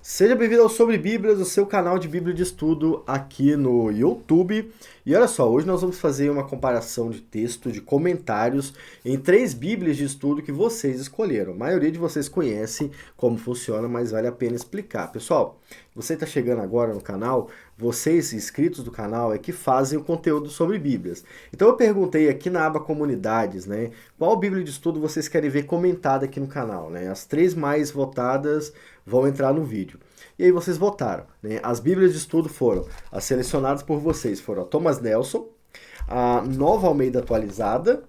Seja bem-vindo ao Sobre Bíblias, o seu canal de Bíblia de estudo aqui no YouTube. E olha só, hoje nós vamos fazer uma comparação de texto, de comentários em três Bíblias de estudo que vocês escolheram. A maioria de vocês conhece como funciona, mas vale a pena explicar. Pessoal, você está chegando agora no canal, vocês inscritos do canal é que fazem o conteúdo sobre Bíblias. Então eu perguntei aqui na aba Comunidades, né, qual Bíblia de estudo vocês querem ver comentada aqui no canal, né? As três mais votadas vão entrar no vídeo. E aí vocês votaram, né? As Bíblias de estudo foram, as selecionadas por vocês foram a Thomas Nelson, a Nova Almeida Atualizada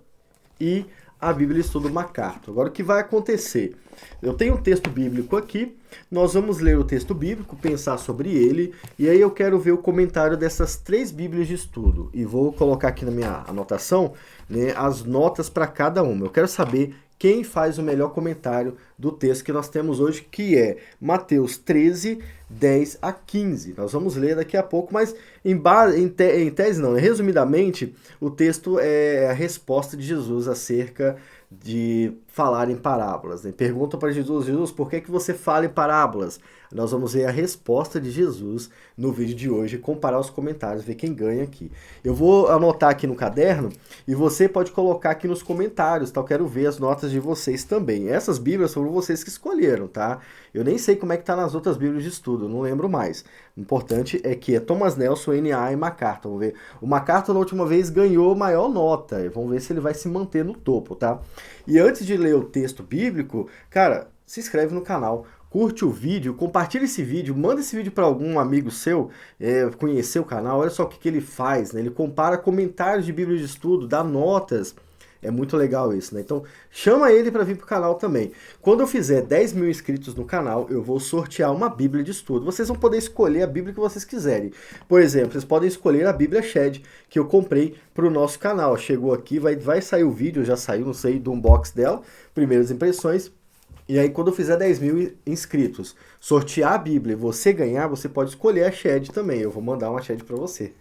e a Bíblia de Estudo MacArthur. Agora o que vai acontecer? Eu tenho um texto bíblico aqui, nós vamos ler o texto bíblico, pensar sobre ele, e aí eu quero ver o comentário dessas três Bíblias de estudo. E vou colocar aqui na minha anotação, né, as notas para cada uma. Eu quero saber quem faz o melhor comentário do texto que nós temos hoje, que é Mateus 13, 10 a 15. Nós vamos ler daqui a pouco, mas em tese não, resumidamente, o texto é a resposta de Jesus acerca de falar em parábolas, né? Pergunta para Jesus, por que você fala em parábolas? Nós vamos ver a resposta de Jesus no vídeo de hoje, comparar os comentários, ver quem ganha aqui. Eu vou anotar aqui no caderno e você pode colocar aqui nos comentários, tá? Eu quero ver as notas de vocês também. Essas bíblias foram vocês que escolheram, tá? Eu nem sei como é que tá nas outras bíblias de estudo, não lembro mais. O importante é que é Thomas Nelson, N.A. e MacArthur. Vamos ver. O MacArthur na última vez ganhou maior nota. Vamos ver se ele vai se manter no topo, tá? E antes de ler o texto bíblico, cara, se inscreve no canal, curte o vídeo, compartilha esse vídeo, manda esse vídeo para algum amigo seu conhecer o canal. Olha só o que ele faz, né? Ele compara comentários de Bíblia de estudo, dá notas. É muito legal isso, né? Então, chama ele para vir pro canal também. Quando eu fizer 10 mil inscritos no canal, eu vou sortear uma Bíblia de estudo. Vocês vão poder escolher a Bíblia que vocês quiserem. Por exemplo, vocês podem escolher a Bíblia Shed, que eu comprei pro nosso canal. Chegou aqui, vai sair o vídeo, já saiu, não sei, do unbox dela, primeiras impressões. E aí, quando eu fizer 10 mil inscritos, sortear a Bíblia e você ganhar, você pode escolher a Shed também. Eu vou mandar uma Shed para você.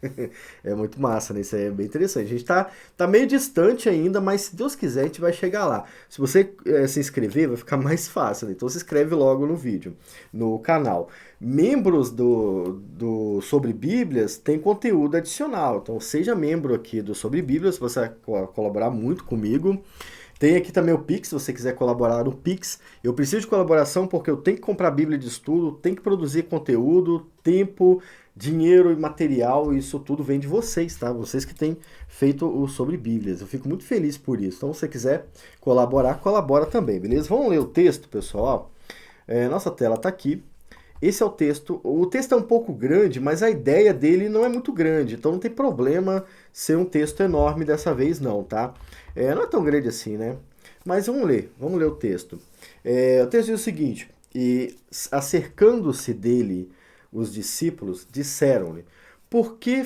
É muito massa, né? Isso aí é bem interessante. A gente tá meio distante ainda, mas se Deus quiser, a gente vai chegar lá. Se você se inscrever, vai ficar mais fácil, né? Então se inscreve logo no vídeo, no canal. Membros do Sobre Bíblias tem conteúdo adicional. Então seja membro aqui do Sobre Bíblias, você vai colaborar muito comigo. Tem aqui também o Pix, se você quiser colaborar no Pix. Eu preciso de colaboração porque eu tenho que comprar Bíblia de estudo, tenho que produzir conteúdo, tempo, dinheiro e material, isso tudo vem de vocês, tá? Vocês que têm feito o Sobre Bíblias. Eu fico muito feliz por isso. Então, se você quiser colaborar, colabora também, beleza? Vamos ler o texto, pessoal. Nossa tela tá aqui. Esse é o texto. O texto é um pouco grande, mas a ideia dele não é muito grande, então não tem problema ser um texto enorme dessa vez não, tá? Não é tão grande assim, né? Mas vamos ler o texto. O texto diz o seguinte: e acercando-se dele, os discípulos disseram-lhe: por que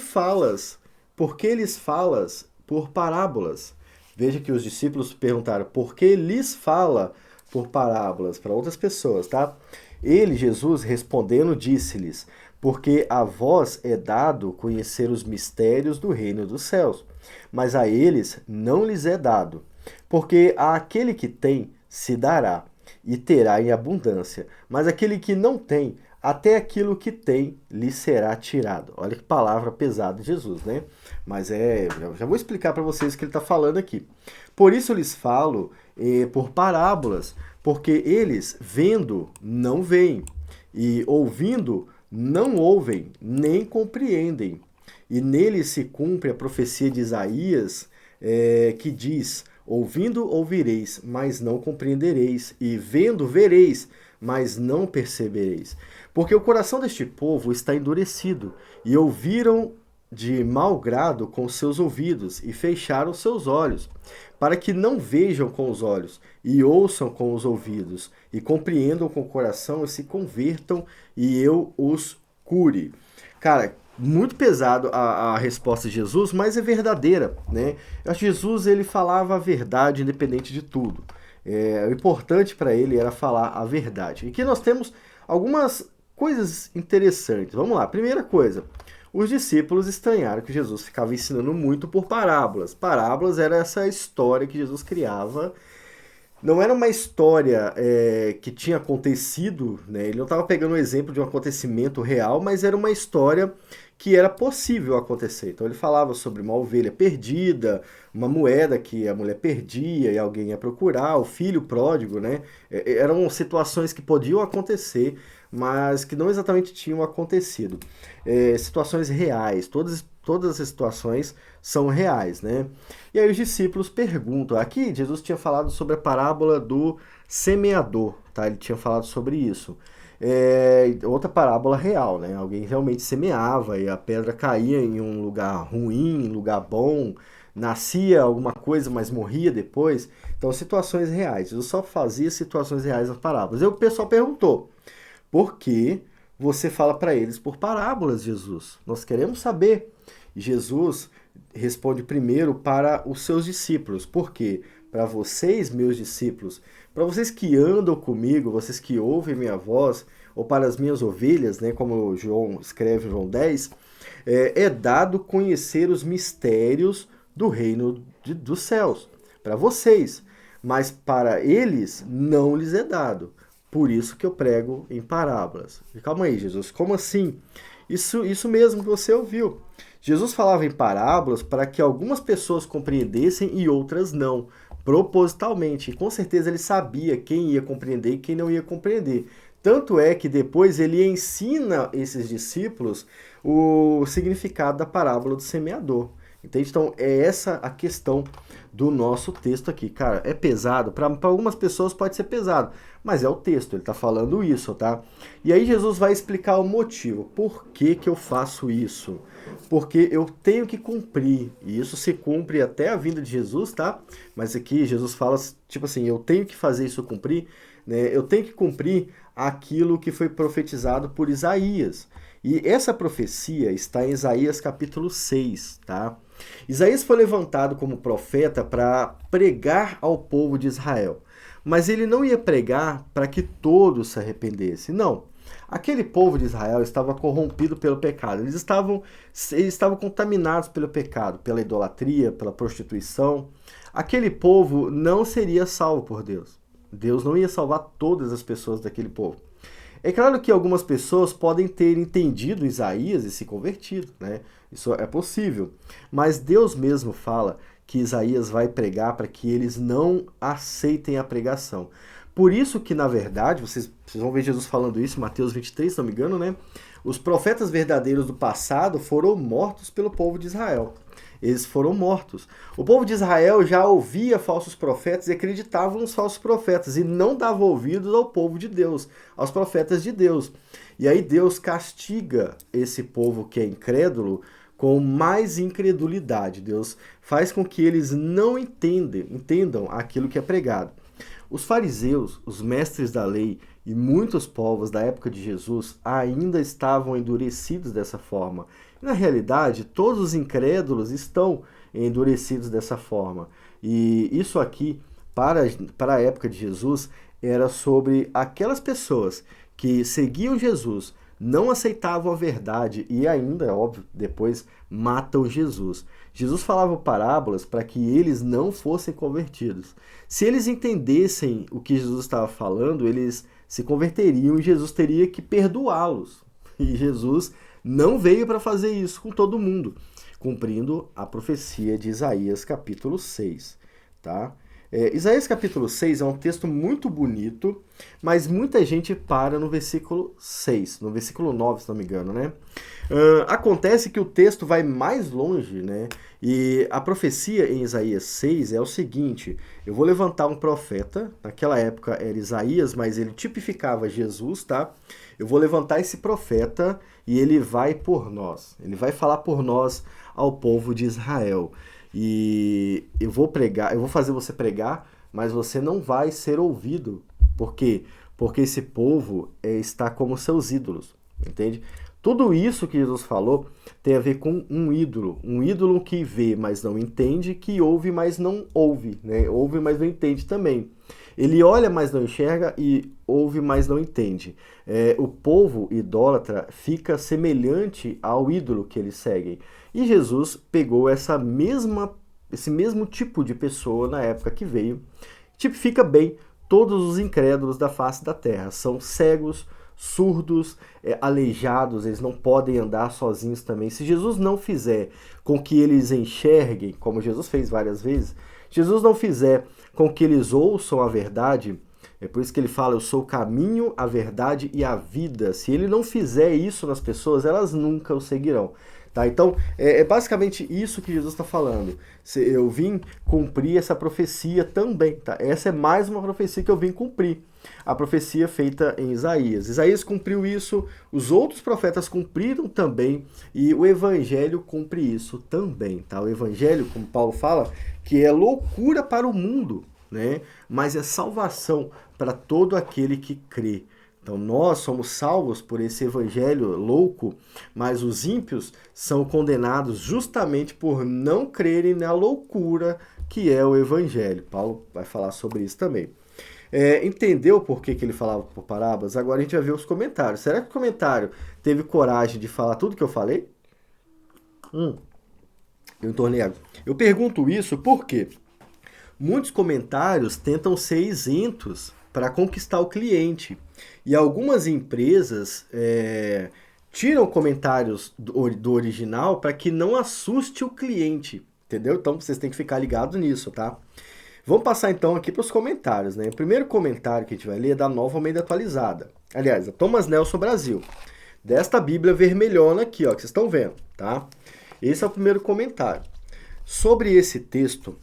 lhes falas por parábolas? Veja que os discípulos perguntaram: por que lhes fala por parábolas? Para outras pessoas, tá? Ele, Jesus, respondendo, disse-lhes: porque a vós é dado conhecer os mistérios do reino dos céus, mas a eles não lhes é dado. Porque àquele que tem, se dará, e terá em abundância, mas aquele que não tem, até aquilo que tem lhe será tirado. Olha que palavra pesada de Jesus, né? Mas já vou explicar para vocês o que ele está falando aqui. Por isso lhes falo por parábolas, porque eles, vendo, não veem, e ouvindo, não ouvem, nem compreendem. E nele se cumpre a profecia de Isaías, que diz: ouvindo ouvireis, mas não compreendereis, e vendo vereis, mas não percebereis. Porque o coração deste povo está endurecido, e ouviram de mau grado com seus ouvidos, e fecharam seus olhos, para que não vejam com os olhos, e ouçam com os ouvidos, e compreendam com o coração, e se convertam, e eu os cure. Cara, muito pesado a resposta de Jesus, mas é verdadeira, né? Eu acho que Jesus, ele falava a verdade independente de tudo. O importante para ele era falar a verdade. E aqui nós temos algumas coisas interessantes. Vamos lá, primeira coisa. Os discípulos estranharam que Jesus ficava ensinando muito por parábolas. Parábolas era essa história que Jesus criava não era uma história que tinha acontecido, né? Ele não estava pegando um exemplo de um acontecimento real, mas era uma história que era possível acontecer. Então ele falava sobre uma ovelha perdida, uma moeda que a mulher perdia e alguém ia procurar, o filho pródigo, né? Eram situações que podiam acontecer, mas que não exatamente tinham acontecido. Situações reais, todas as situações são reais, né? E aí os discípulos perguntam. Aqui Jesus tinha falado sobre a parábola do semeador, tá? Ele tinha falado sobre isso. Outra parábola real, né? Alguém realmente semeava e a pedra caía em um lugar ruim, em um lugar bom, nascia alguma coisa, mas morria depois. Então, situações reais. Jesus só fazia situações reais nas parábolas. E o pessoal perguntou: por que você fala para eles por parábolas, Jesus? Nós queremos saber. E Jesus responde primeiro para os seus discípulos. Por quê? Para vocês, meus discípulos, para vocês que andam comigo, vocês que ouvem minha voz, ou para as minhas ovelhas, né, como João escreve em João 10, é dado conhecer os mistérios do reino dos céus. Para vocês, mas para eles não lhes é dado. Por isso que eu prego em parábolas. E calma aí, Jesus, como assim? Isso mesmo que você ouviu. Jesus falava em parábolas para que algumas pessoas compreendessem e outras não, propositalmente. E com certeza ele sabia quem ia compreender e quem não ia compreender. Tanto é que depois ele ensina esses discípulos o significado da parábola do semeador. Entende? Então é essa a questão do nosso texto aqui. Cara, é pesado, para algumas pessoas pode ser pesado, mas é o texto, ele está falando isso, tá? E aí Jesus vai explicar o motivo. Por que que eu faço isso? Porque eu tenho que cumprir, e isso se cumpre até a vinda de Jesus, tá? Mas aqui Jesus fala, tipo assim, eu tenho que fazer isso cumprir, né? Eu tenho que cumprir aquilo que foi profetizado por Isaías. E essa profecia está em Isaías capítulo 6, tá? Isaías foi levantado como profeta para pregar ao povo de Israel. Mas ele não ia pregar para que todos se arrependessem. Não. Aquele povo de Israel estava corrompido pelo pecado. Eles estavam contaminados pelo pecado, pela idolatria, pela prostituição. Aquele povo não seria salvo por Deus. Deus não ia salvar todas as pessoas daquele povo. É claro que algumas pessoas podem ter entendido Isaías e se convertido, né? Isso é possível. Mas Deus mesmo fala que Isaías vai pregar para que eles não aceitem a pregação. Por isso que, na verdade, vocês vão ver Jesus falando isso em Mateus 23, se não me engano, né? Os profetas verdadeiros do passado foram mortos pelo povo de Israel. Eles foram mortos. O povo de Israel já ouvia falsos profetas e acreditava nos falsos profetas e não dava ouvidos ao povo de Deus, aos profetas de Deus. E aí Deus castiga esse povo que é incrédulo com mais incredulidade. Deus faz com que eles não entendam aquilo que é pregado. Os fariseus, os mestres da lei e muitos povos da época de Jesus ainda estavam endurecidos dessa forma. Na realidade, todos os incrédulos estão endurecidos dessa forma. E isso aqui, para a época de Jesus, era sobre aquelas pessoas que seguiam Jesus, não aceitavam a verdade e ainda, é óbvio, depois matam Jesus. Jesus falava parábolas para que eles não fossem convertidos. Se eles entendessem o que Jesus estava falando, eles se converteriam e Jesus teria que perdoá-los. E Jesus não veio para fazer isso com todo mundo, cumprindo a profecia de Isaías capítulo 6, tá? Isaías capítulo 6 é um texto muito bonito, mas muita gente para no versículo 6, no versículo 9, se não me engano, né? Acontece que o texto vai mais longe, né? E a profecia em Isaías 6 é o seguinte: eu vou levantar um profeta, naquela época era Isaías, mas ele tipificava Jesus, tá? Eu vou levantar esse profeta e ele vai por nós, ele vai falar por nós ao povo de Israel. E eu vou pregar, eu vou fazer você pregar, mas você não vai ser ouvido. Por quê? Porque esse povo está como seus ídolos, entende? Tudo isso que Jesus falou tem a ver com um ídolo que vê, mas não entende, que ouve, mas não ouve, né? Ouve, mas não entende também. Ele olha, mas não enxerga e ouve, mas não entende. O povo idólatra fica semelhante ao ídolo que eles seguem. E Jesus pegou esse mesmo tipo de pessoa na época que veio, tipifica bem todos os incrédulos da face da terra. São cegos, surdos, aleijados, eles não podem andar sozinhos também. Se Jesus não fizer com que eles enxerguem, como Jesus fez várias vezes, Jesus não fizer com que eles ouçam a verdade, é por isso que ele fala, eu sou o caminho, a verdade e a vida. Se ele não fizer isso nas pessoas, elas nunca o seguirão. Tá? Então, é basicamente isso que Jesus está falando. Eu vim cumprir essa profecia também. Tá? Essa é mais uma profecia que eu vim cumprir. A profecia feita em Isaías. Isaías cumpriu isso, os outros profetas cumpriram também, e o Evangelho cumpre isso também. Tá? O Evangelho, como Paulo fala, que é loucura para o mundo, né? Mas é salvação para todo aquele que crê. Então nós somos salvos por esse evangelho louco, mas os ímpios são condenados justamente por não crerem na loucura que é o evangelho. Paulo vai falar sobre isso também. Entendeu por que ele falava por parábolas? Agora a gente vai ver os comentários. Será que o comentário teve coragem de falar tudo que eu falei? Eu tornei água. Eu pergunto isso porque muitos comentários tentam ser isentos para conquistar o cliente. E algumas empresas tiram comentários do original para que não assuste o cliente. Entendeu? Então vocês têm que ficar ligados nisso, tá? Vamos passar então aqui para os comentários, né? O primeiro comentário que a gente vai ler é da Nova Almeida Atualizada. Aliás, a Thomas Nelson Brasil. Desta Bíblia vermelhona aqui, ó, que vocês estão vendo, tá? Esse é o primeiro comentário. Sobre esse texto,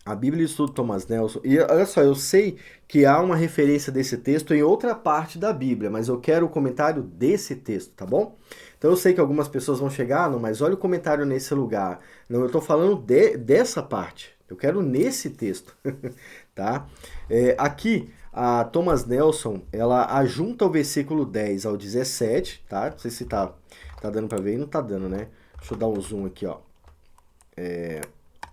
a Bíblia de Estudo Thomas Nelson, e olha só, eu sei que há uma referência desse texto em outra parte da Bíblia, mas eu quero o comentário desse texto, tá bom? Então eu sei que algumas pessoas vão chegar, não, mas olha o comentário nesse lugar. Não, eu estou falando dessa parte, eu quero nesse texto, tá? Aqui, a Thomas Nelson, ela ajunta o versículo 10 ao 17, tá? Não sei se tá dando para ver, não tá dando, né? Deixa eu dar um zoom aqui, ó.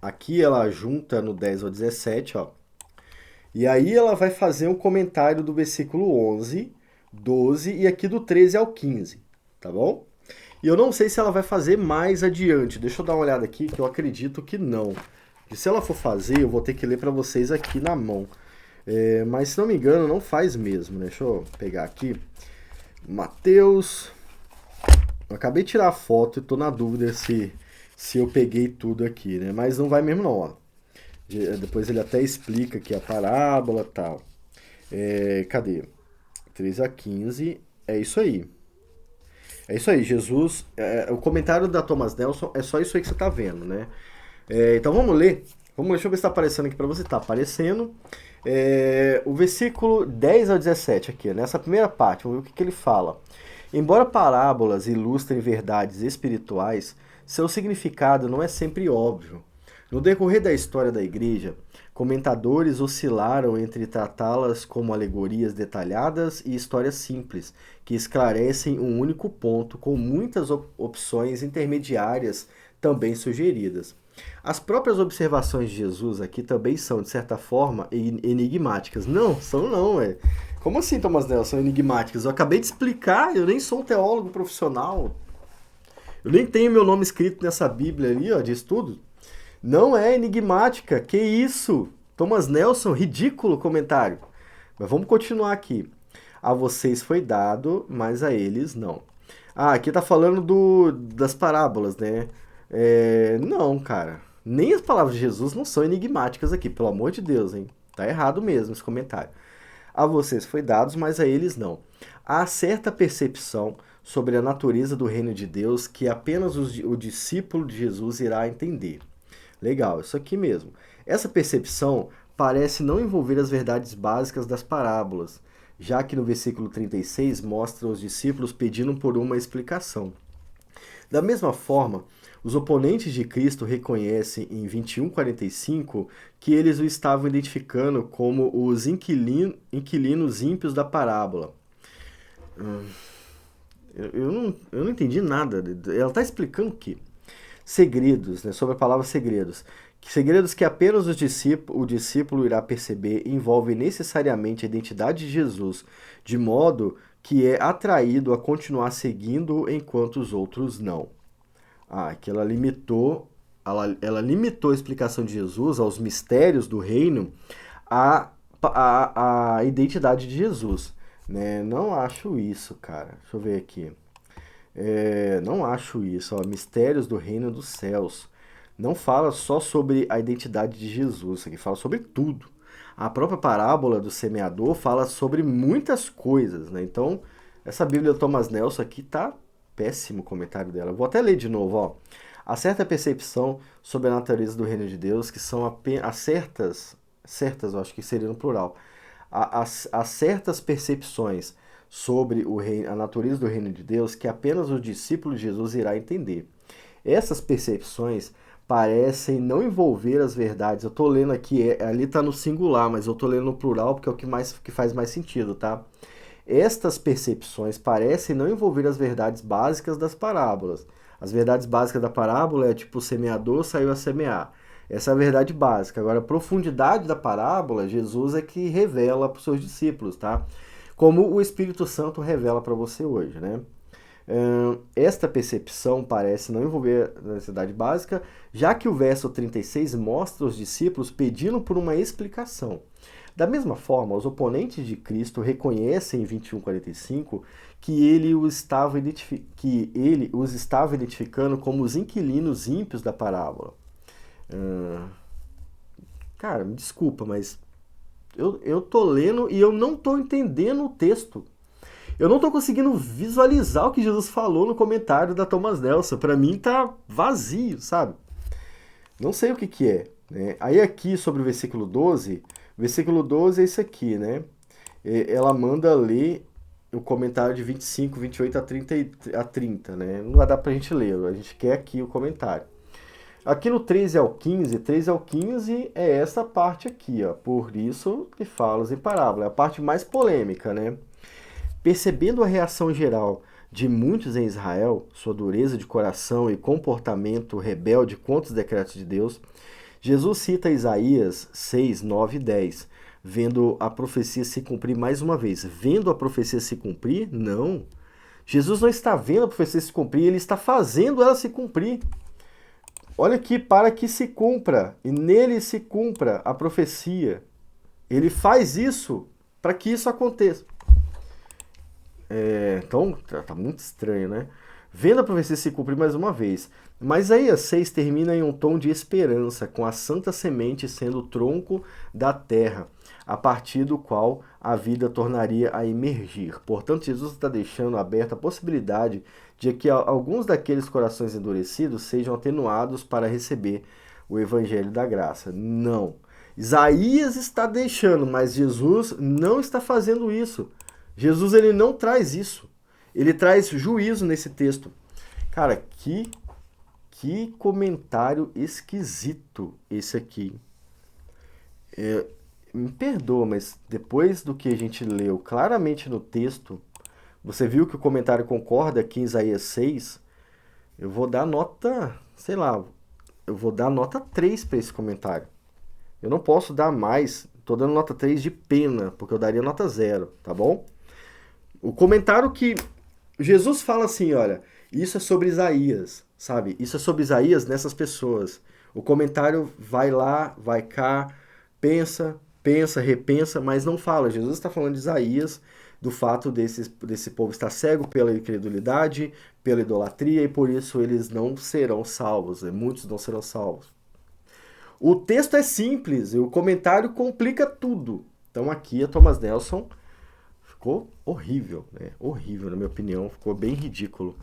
Aqui ela junta no 10 ao 17, ó. E aí ela vai fazer um comentário do versículo 11, 12 e aqui do 13 ao 15, tá bom? E eu não sei se ela vai fazer mais adiante. Deixa eu dar uma olhada aqui, que eu acredito que não. E se ela for fazer, eu vou ter que ler para vocês aqui na mão. Mas se não me engano, não faz mesmo, né? Deixa eu pegar aqui. Mateus. Eu acabei de tirar a foto e tô na dúvida se eu peguei tudo aqui, né? Mas não vai mesmo não, ó. Depois ele até explica aqui a parábola e tal. Cadê? 13 a 15, é isso aí. É isso aí, Jesus... o comentário da Thomas Nelson é só isso aí que você tá vendo, né? Então vamos ler. Deixa eu ver se tá aparecendo aqui para você. Tá aparecendo. O versículo 10 ao 17 aqui, nessa primeira parte, vamos ver o que ele fala. Embora parábolas ilustrem verdades espirituais, seu significado não é sempre óbvio. No decorrer da história da igreja, comentadores oscilaram entre tratá-las como alegorias detalhadas e histórias simples, que esclarecem um único ponto, com muitas opções intermediárias também sugeridas. As próprias observações de Jesus aqui também são, de certa forma, enigmáticas. Não, são não, Como assim, Thomas Nelson, são enigmáticas? Eu acabei de explicar, eu nem sou um teólogo profissional. Eu nem tenho meu nome escrito nessa Bíblia ali, ó, de estudo. Não é enigmática, que isso? Thomas Nelson, ridículo comentário. Mas vamos continuar aqui. A vocês foi dado, mas a eles não. Aqui tá falando das parábolas, né? Não, cara. Nem as palavras de Jesus não são enigmáticas aqui, pelo amor de Deus, hein? Tá errado mesmo esse comentário. A vocês foi dado, mas a eles não. Há certa percepção sobre a natureza do reino de Deus que apenas o discípulo de Jesus irá entender. Legal, isso aqui mesmo. Essa percepção parece não envolver as verdades básicas das parábolas, já que no versículo 36 mostra os discípulos pedindo por uma explicação. Da mesma forma, os oponentes de Cristo reconhecem em 21:45 que eles o estavam identificando como os inquilinos ímpios da parábola. Eu não entendi nada. Ela está explicando o quê? Segredos, né, sobre a palavra segredos. Segredos que apenas o discípulo irá perceber envolvem necessariamente a identidade de Jesus, de modo que é atraído a continuar seguindo enquanto os outros não. Que ela limitou a explicação de Jesus aos mistérios do reino a, a identidade de Jesus, né? Não acho isso, cara. Deixa eu ver aqui. Não acho isso, ó. Mistérios do Reino dos Céus. Não fala só sobre a identidade de Jesus, isso aqui fala sobre tudo. A própria parábola do semeador fala sobre muitas coisas, né? Então, essa Bíblia do Thomas Nelson aqui tá péssimo o comentário dela. Vou até ler de novo, ó. Há certa percepção sobre a natureza do reino de Deus, que são apenas certas, eu acho que seria no plural. Há certas percepções sobre a natureza do reino de Deus que apenas o discípulo de Jesus irá entender. Essas percepções parecem não envolver as verdades. Eu estou lendo aqui, ali está no singular, mas eu estou lendo no plural porque é o que faz mais sentido, tá? Estas percepções parecem não envolver as verdades básicas das parábolas. As verdades básicas da parábola é tipo o semeador saiu a semear. Essa é a verdade básica. Agora, a profundidade da parábola, Jesus é que revela para os seus discípulos, tá? Como o Espírito Santo revela para você hoje, né? Esta percepção parece não envolver a necessidade básica, já que o verso 36 mostra os discípulos pedindo por uma explicação. Da mesma forma, os oponentes de Cristo reconhecem em 21:45 que ele os estava identificando como os inquilinos ímpios da parábola. Cara, me desculpa, mas eu tô lendo e eu não tô entendendo o texto. Eu não tô conseguindo visualizar o que Jesus falou no comentário da Thomas Nelson. Para mim tá vazio, sabe? Não sei o que que é, né? Aí aqui sobre o versículo 12 é isso aqui, né? Ela manda ler o comentário de 25, 28 a 30, né? Não vai dar pra gente ler, a gente quer aqui o comentário. Aqui no 13 ao 15 é essa parte aqui, ó. Por isso que falas em parábola. É a parte mais polêmica, né? Percebendo a reação geral de muitos em Israel, sua dureza de coração e comportamento rebelde contra os decretos de Deus, Jesus cita Isaías 6, 9 e 10, vendo a profecia se cumprir mais uma vez. Vendo a profecia se cumprir? Não. Jesus não está vendo a profecia se cumprir, ele está fazendo ela se cumprir. Olha aqui, para que se cumpra, e nele se cumpra a profecia. Ele faz isso para que isso aconteça. Então, tá muito estranho, né? Vendo a profecia se cumprir mais uma vez. Mas Isaías 6 termina em um tom de esperança, com a santa semente sendo o tronco da terra, a partir do qual a vida tornaria a emergir. Portanto, Jesus está deixando aberta a possibilidade de que alguns daqueles corações endurecidos sejam atenuados para receber o evangelho da graça. Não. Isaías está deixando, mas Jesus não está fazendo isso. Jesus ele não traz isso. Ele traz juízo nesse texto. Cara, que comentário esquisito esse aqui. Me perdoa, mas depois do que a gente leu claramente no texto, você viu que o comentário concorda aqui em Isaías 6, eu vou dar nota, sei lá, eu vou dar nota 3 para esse comentário. Eu não posso dar mais, estou dando nota 3 de pena, porque eu daria nota 0, tá bom? O comentário que Jesus fala assim, olha, isso é sobre Isaías, sabe? Isso é sobre Isaías nessas pessoas. O comentário vai lá, vai cá, pensa, repensa, mas não fala. Jesus está falando de Isaías, do fato desse povo estar cego pela incredulidade, pela idolatria, e por isso eles não serão salvos, muitos não serão salvos. O texto é simples, e o comentário complica tudo. Então aqui a Thomas Nelson ficou horrível, né? Horrível, na minha opinião, ficou bem ridículo.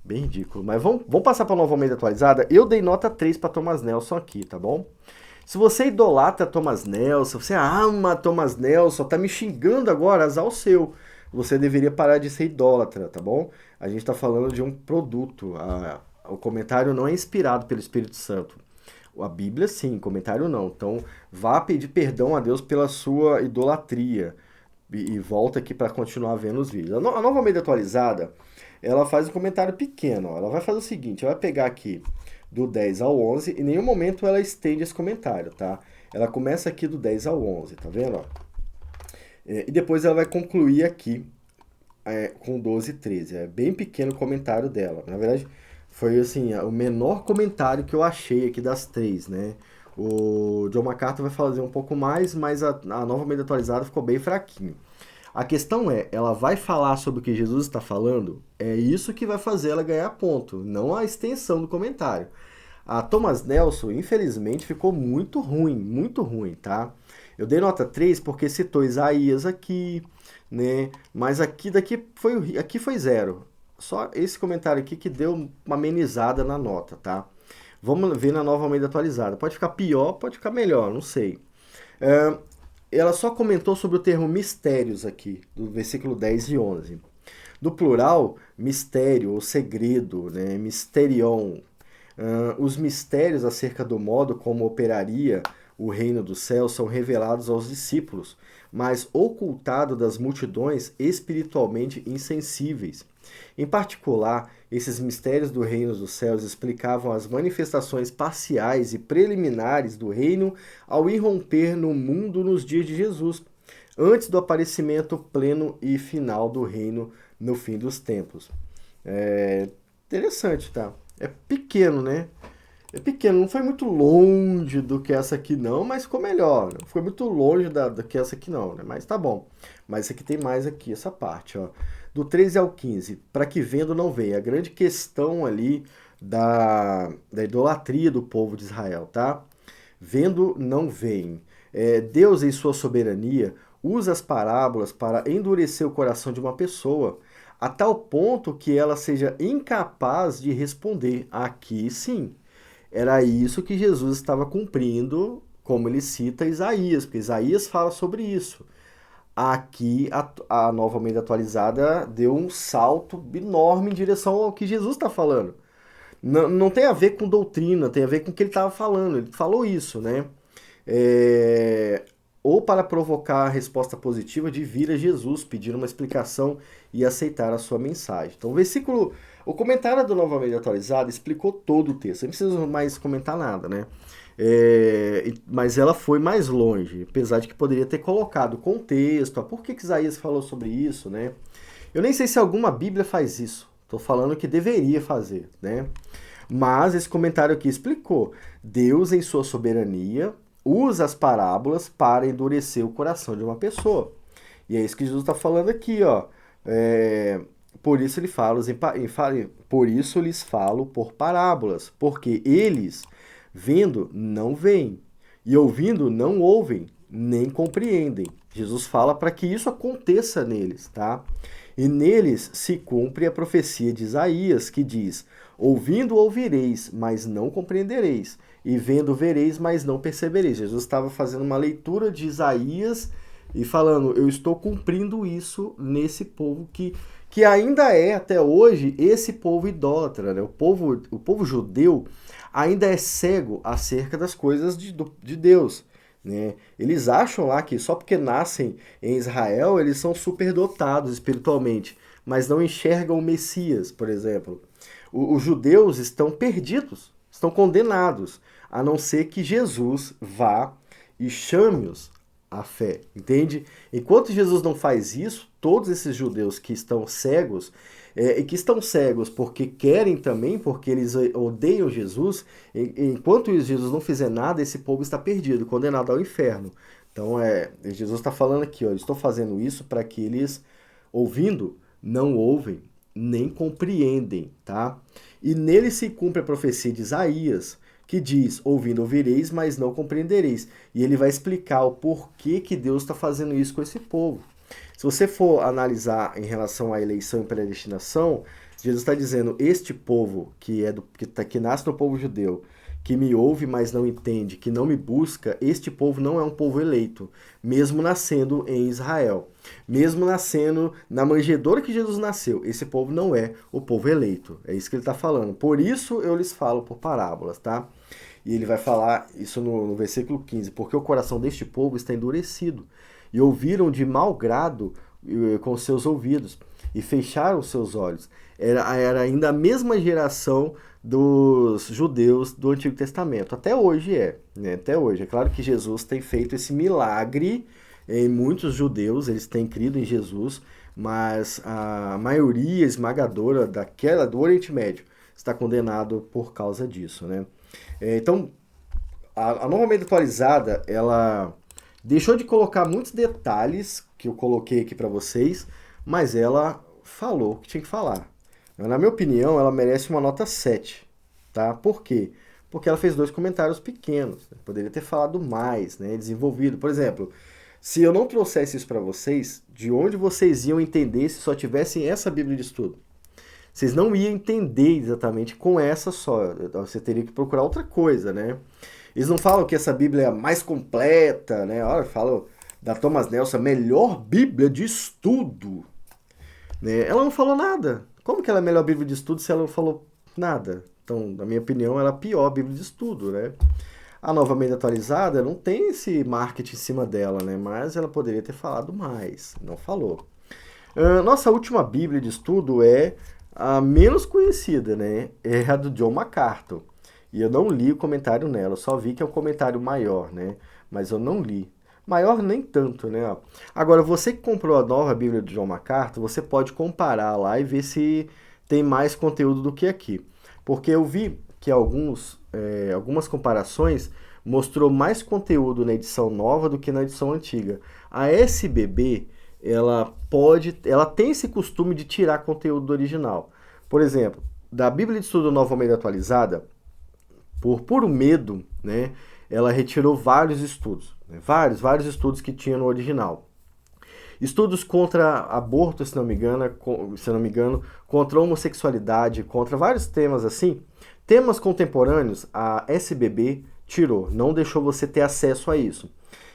Bem ridículo. Mas vamos passar para a Nova Almeida atualizada. Eu dei nota 3 para Thomas Nelson aqui, tá bom? Se você idolatra Thomas Nelson, você ama Thomas Nelson, tá me xingando agora, azar o seu. Você deveria parar de ser idólatra, tá bom? A gente tá falando de um produto. O comentário não é inspirado pelo Espírito Santo. A Bíblia sim, comentário não. Então vá pedir perdão a Deus pela sua idolatria. E volta aqui para continuar vendo os vídeos. A Nova Almeida atualizada, ela faz um comentário pequeno. Ó. Ela vai fazer o seguinte, ela vai pegar aqui do 10 ao 11, e em nenhum momento ela estende esse comentário, tá? Ela começa aqui do 10 ao 11, tá vendo? Ó? E depois ela vai concluir aqui com 12 e 13. É bem pequeno o comentário dela. Na verdade, foi assim, o menor comentário que eu achei aqui das três, né? O John MacArthur vai fazer um pouco mais, mas a Nova Almeida Atualizada ficou bem fraquinho. A questão é, ela vai falar sobre o que Jesus está falando? É isso que vai fazer ela ganhar ponto, não a extensão do comentário. A Thomas Nelson, infelizmente, ficou muito ruim, tá? Eu dei nota 3 porque citou Isaías aqui, né? Mas aqui foi zero. Só esse comentário aqui que deu uma amenizada na nota, tá? Vamos ver na Nova Almeida Atualizada. Pode ficar pior, pode ficar melhor, não sei. É, ela só comentou sobre o termo mistérios aqui, do versículo 10 e 11. No plural, mistério ou segredo, né? Mysterion. Os mistérios acerca do modo como operaria o reino dos céus são revelados aos discípulos, mas ocultado das multidões espiritualmente insensíveis. Em particular, esses mistérios do reino dos céus explicavam as manifestações parciais e preliminares do reino ao irromper no mundo nos dias de Jesus, antes do aparecimento pleno e final do reino no fim dos tempos. É interessante, tá? É pequeno, né? É pequeno, não foi muito longe do que essa aqui não, mas ficou melhor. Não foi muito longe do que essa aqui não, né? Mas tá bom. Mas essa aqui tem mais aqui, essa parte, ó. Do 13 ao 15, para que vendo não veia. A grande questão ali da idolatria do povo de Israel, tá? Vendo não veem. Deus, em sua soberania, usa as parábolas para endurecer o coração de uma pessoa, a tal ponto que ela seja incapaz de responder. Aqui sim. Era isso que Jesus estava cumprindo, como ele cita Isaías, porque Isaías fala sobre isso. Aqui a Nova Almeida Atualizada deu um salto enorme em direção ao que Jesus está falando. Não tem a ver com doutrina, tem a ver com o que ele estava falando. Ele falou isso, né? Ou para provocar a resposta positiva de vir a Jesus, pedir uma explicação e aceitar a sua mensagem. Então, o comentário do Nova Almeida Atualizada explicou todo o texto. Não preciso mais comentar nada, né? Mas ela foi mais longe, apesar de que poderia ter colocado contexto, por que Isaías falou sobre isso, né? Eu nem sei se alguma Bíblia faz isso. Estou falando que deveria fazer, né? Mas esse comentário aqui explicou. Deus, em sua soberania, usa as parábolas para endurecer o coração de uma pessoa. E é isso que Jesus está falando aqui, ó. Por isso por isso lhes falo por parábolas, porque eles, vendo, não veem, e ouvindo, não ouvem, nem compreendem. Jesus fala para que isso aconteça neles, tá? E neles se cumpre a profecia de Isaías, que diz: ouvindo ouvireis, mas não compreendereis, e vendo vereis, mas não percebereis. Jesus estava fazendo uma leitura de Isaías e falando: eu estou cumprindo isso nesse povo que ainda é, até hoje, esse povo idólatra, né? O povo judeu ainda é cego acerca das coisas de Deus, né? Eles acham lá que só porque nascem em Israel eles são superdotados espiritualmente, mas não enxergam o Messias, por exemplo. Os judeus estão perdidos, estão condenados, a não ser que Jesus vá e chame-os à fé, entende? Enquanto Jesus não faz isso, todos esses judeus que estão cegos, e que estão cegos porque querem também, porque eles odeiam Jesus, enquanto Jesus não fizer nada, esse povo está perdido, condenado ao inferno. Então, Jesus está falando aqui, ó, eu estou fazendo isso para que eles, ouvindo, não ouvem, nem compreendem, tá? E nele se cumpre a profecia de Isaías, que diz: ouvindo ouvireis, mas não compreendereis. E ele vai explicar o porquê que Deus está fazendo isso com esse povo. Se você for analisar em relação à eleição e predestinação, Jesus está dizendo: este povo que nasce no povo judeu, que me ouve, mas não entende, que não me busca, este povo não é um povo eleito, mesmo nascendo em Israel. Mesmo nascendo na manjedoura que Jesus nasceu, esse povo não é o povo eleito. É isso que ele está falando. Por isso eu lhes falo por parábolas, tá? E ele vai falar isso no versículo 15: porque o coração deste povo está endurecido, e ouviram de mau grado com seus ouvidos, e fecharam seus olhos. Era ainda a mesma geração dos judeus do Antigo Testamento. Até hoje né? Até hoje. É claro que Jesus tem feito esse milagre em muitos judeus, eles têm crido em Jesus, mas a maioria esmagadora do Oriente Médio está condenado por causa disso, né? Então, a Nova Almeida Atualizada, ela deixou de colocar muitos detalhes que eu coloquei aqui para vocês, mas ela falou o que tinha que falar. Na minha opinião, ela merece uma nota 7, tá? Por quê? Porque ela fez dois comentários pequenos, né? Poderia ter falado mais, né? Desenvolvido. Por exemplo, se eu não trouxesse isso para vocês, de onde vocês iam entender se só tivessem essa Bíblia de estudo? Vocês não iam entender exatamente com essa só. Você teria que procurar outra coisa, né? Eles não falam que essa Bíblia é a mais completa, né? Olha, falam da Thomas Nelson, a melhor Bíblia de estudo, né? Ela não falou nada. Como que ela é a melhor Bíblia de estudo se ela não falou nada? Então, na minha opinião, ela é a pior Bíblia de estudo, né? A Nova Almeida Atualizada não tem esse marketing em cima dela, né? Mas ela poderia ter falado mais, não falou. Nossa última Bíblia de estudo é a menos conhecida, né? É a do John MacArthur. E eu não li o comentário nela, eu só vi que é um comentário maior, né? Mas eu não li. Maior nem tanto, né? Agora, você que comprou a nova Bíblia do John MacArthur, você pode comparar lá e ver se tem mais conteúdo do que aqui. Porque eu vi que algumas comparações mostrou mais conteúdo na edição nova do que na edição antiga. A SBB, ela tem esse costume de tirar conteúdo do original. Por exemplo, da Bíblia de Estudo Nova Almeida Atualizada, por puro medo, né, ela retirou vários estudos, né, vários estudos que tinha no original. Estudos contra aborto, se não me engano, contra homossexualidade, contra vários temas assim. Temas contemporâneos, a SBB tirou, não deixou você ter acesso a isso.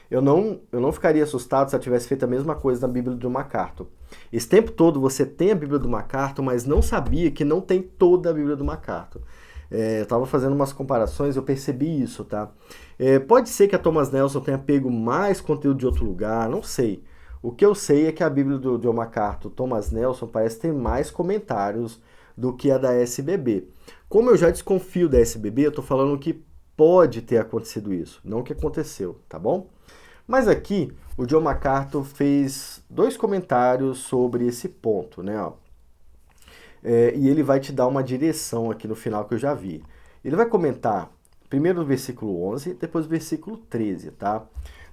Eu não ficaria assustado se ela tivesse feito a mesma coisa na Bíblia do MacArthur. Esse tempo todo você tem a Bíblia do MacArthur, mas não sabia que não tem toda a Bíblia do MacArthur. Eu estava fazendo umas comparações, eu percebi isso, tá? Pode ser que a Thomas Nelson tenha pego mais conteúdo de outro lugar, não sei. O que eu sei é que a Bíblia do John MacArthur, Thomas Nelson, parece ter mais comentários do que a da SBB. Como eu já desconfio da SBB, eu estou falando que pode ter acontecido isso, não que aconteceu, tá bom? Mas aqui, o John MacArthur fez dois comentários sobre esse ponto, né? E ele vai te dar uma direção aqui no final que eu já vi. Ele vai comentar primeiro o versículo 11, depois o versículo 13, tá?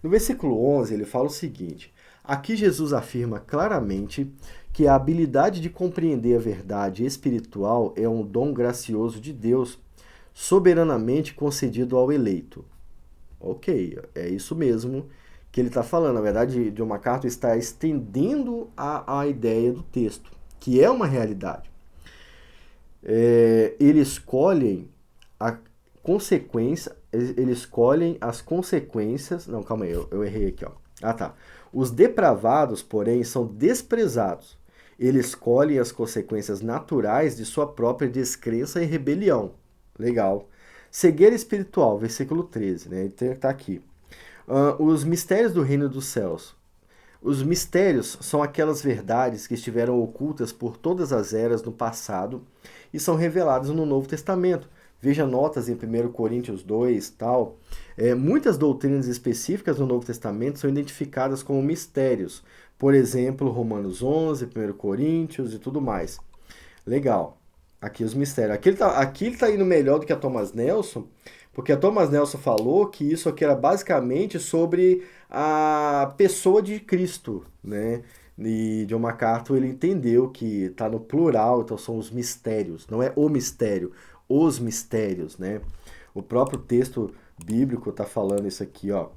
No versículo 11 ele fala o seguinte: aqui Jesus afirma claramente que a habilidade de compreender a verdade espiritual é um dom gracioso de Deus, soberanamente concedido ao eleito. Ok, é isso mesmo que ele está falando. Na verdade, John MacArthur está estendendo a ideia do texto, que é uma realidade. Eles escolhem as consequências. Não, calma aí, eu errei aqui, ó. Ah, tá. Os depravados, porém, são desprezados. Eles escolhem as consequências naturais de sua própria descrença e rebelião. Legal. Cegueira espiritual, versículo 13, né? Então tá aqui. Os mistérios do reino dos céus. Os mistérios são aquelas verdades que estiveram ocultas por todas as eras no passado e são reveladas no Novo Testamento. Veja notas em 1 Coríntios 2, tal. Muitas doutrinas específicas no Novo Testamento são identificadas como mistérios. Por exemplo, Romanos 11, 1 Coríntios e tudo mais. Legal. Aqui os mistérios. Aqui ele está indo melhor do que a Thomas Nelson, porque a Thomas Nelson falou que isso aqui era basicamente sobre a pessoa de Cristo, né? E John MacArthur ele entendeu que está no plural, então são os mistérios, não é o mistério, os mistérios, né? O próprio texto bíblico está falando isso aqui, ó.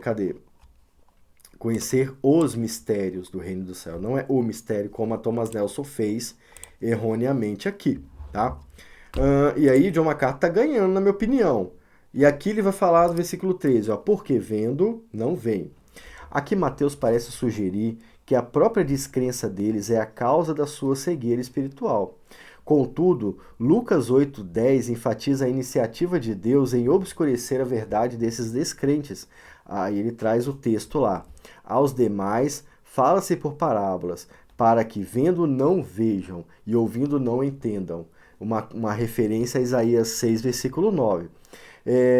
Cadê? Conhecer os mistérios do reino do céu, não é o mistério como a Thomas Nelson fez erroneamente aqui, tá? E aí John MacArthur está ganhando, na minha opinião. E aqui ele vai falar no versículo 13, ó, porque vendo, não vem. Aqui Mateus parece sugerir que a própria descrença deles é a causa da sua cegueira espiritual. Contudo, Lucas 8:10 enfatiza a iniciativa de Deus em obscurecer a verdade desses descrentes. Aí ele traz o texto lá. Aos demais, fala-se por parábolas, para que vendo não vejam e ouvindo não entendam. Uma referência a Isaías 6, versículo 9.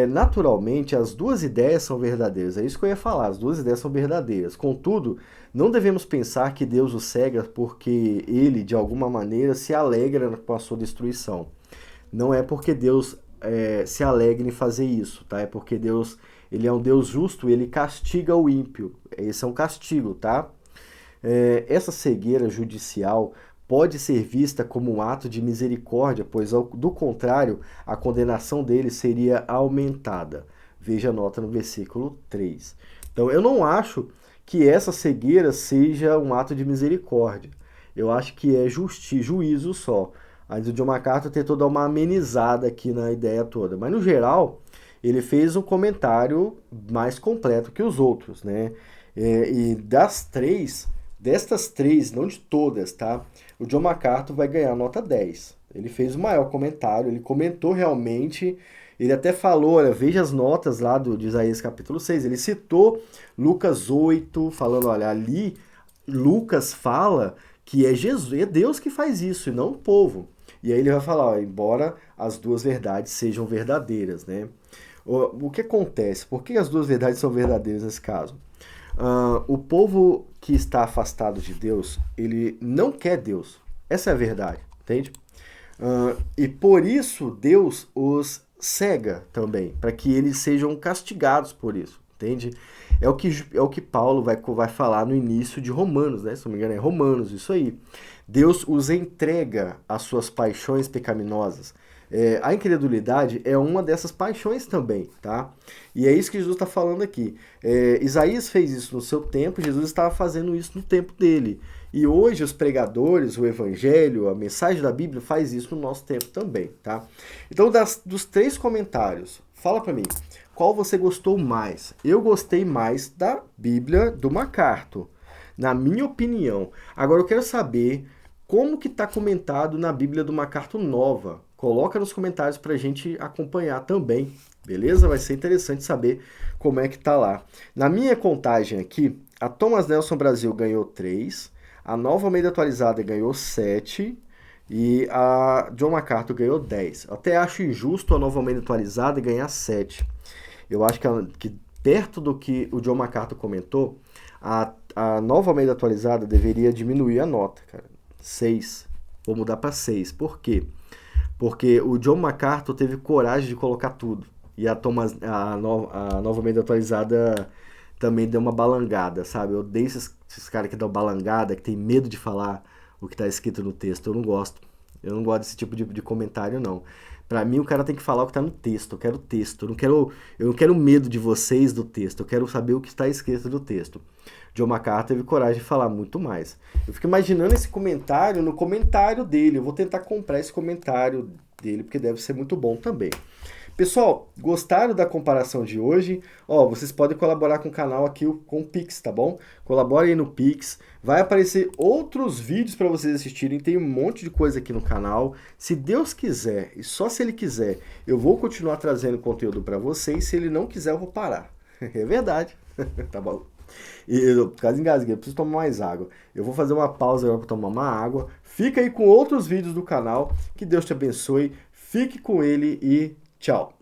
Naturalmente, as duas ideias são verdadeiras. É isso que eu ia falar, as duas ideias são verdadeiras. Contudo, não devemos pensar que Deus o cega porque ele, de alguma maneira, se alegra com a sua destruição. Não é porque Deus se alegrem em fazer isso, tá? É porque Deus, ele é um Deus justo e ele castiga o ímpio. Esse é um castigo, tá? Essa cegueira judicial pode ser vista como um ato de misericórdia, pois, do contrário, a condenação dele seria aumentada. Veja a nota no versículo 3. Então, eu não acho que essa cegueira seja um ato de misericórdia. Eu acho que é juízo só. Mas o John MacArthur tentou dar uma amenizada aqui na ideia toda. Mas, no geral, ele fez um comentário mais completo que os outros, né? E destas três, não de todas, tá? O John MacArthur vai ganhar nota 10. Ele fez o maior comentário, ele comentou realmente, ele até falou, olha, veja as notas lá de Isaías capítulo 6, ele citou Lucas 8, falando, olha, ali Lucas fala que é Jesus, é Deus que faz isso e não o povo. E aí ele vai falar, ó, embora as duas verdades sejam verdadeiras, né? O que acontece? Por que as duas verdades são verdadeiras nesse caso? O povo que está afastado de Deus, ele não quer Deus. Essa é a verdade, entende? E por isso Deus os cega também, para que eles sejam castigados por isso, entende? É o que Paulo vai falar no início de Romanos, né? Se não me engano, é Romanos, isso aí. Deus os entrega às suas paixões pecaminosas. A incredulidade é uma dessas paixões também, tá? E é isso que Jesus está falando aqui. Isaías fez isso no seu tempo, Jesus estava fazendo isso no tempo dele. E hoje os pregadores, o evangelho, a mensagem da Bíblia faz isso no nosso tempo também, tá? Então, dos 3 comentários, fala para mim, qual você gostou mais? Eu gostei mais da Bíblia do MacArthur, na minha opinião. Agora eu quero saber como que está comentado na Bíblia do MacArthur nova. Coloca nos comentários para a gente acompanhar também, beleza? Vai ser interessante saber como é que tá lá. Na minha contagem aqui, a Thomas Nelson Brasil ganhou 3, a Nova Almeida Atualizada ganhou 7 e a John MacArthur ganhou 10. Eu até acho injusto a Nova Almeida Atualizada ganhar 7. Eu acho que perto do que o John MacArthur comentou, a Nova Almeida Atualizada deveria diminuir a nota, cara. 6. Vou mudar para 6. Por quê? Porque o John MacArthur teve coragem de colocar tudo. E a Nova Almeida Atualizada também deu uma balangada, sabe? Eu odeio esses caras que dão balangada, que tem medo de falar o que está escrito no texto. Eu não gosto. Eu não gosto desse tipo de comentário, não. Pra mim, o cara tem que falar o que está no texto. Eu quero texto. Eu não quero medo de vocês do texto. Eu quero saber o que está escrito no texto. John MacArthur teve coragem de falar muito mais. Eu fico imaginando esse comentário no comentário dele. Eu vou tentar comprar esse comentário dele, porque deve ser muito bom também. Pessoal, gostaram da comparação de hoje? Ó, vocês podem colaborar com o canal aqui com o Pix, tá bom? Colaborem aí no Pix. Vai aparecer outros vídeos para vocês assistirem. Tem um monte de coisa aqui no canal. Se Deus quiser, e só se Ele quiser, eu vou continuar trazendo conteúdo para vocês. Se Ele não quiser, eu vou parar. É verdade. Tá bom? E eu quase engasguei, eu preciso tomar mais água. Eu vou fazer uma pausa agora para tomar uma água. Fica aí com outros vídeos do canal. Que Deus te abençoe. Fique com ele e tchau.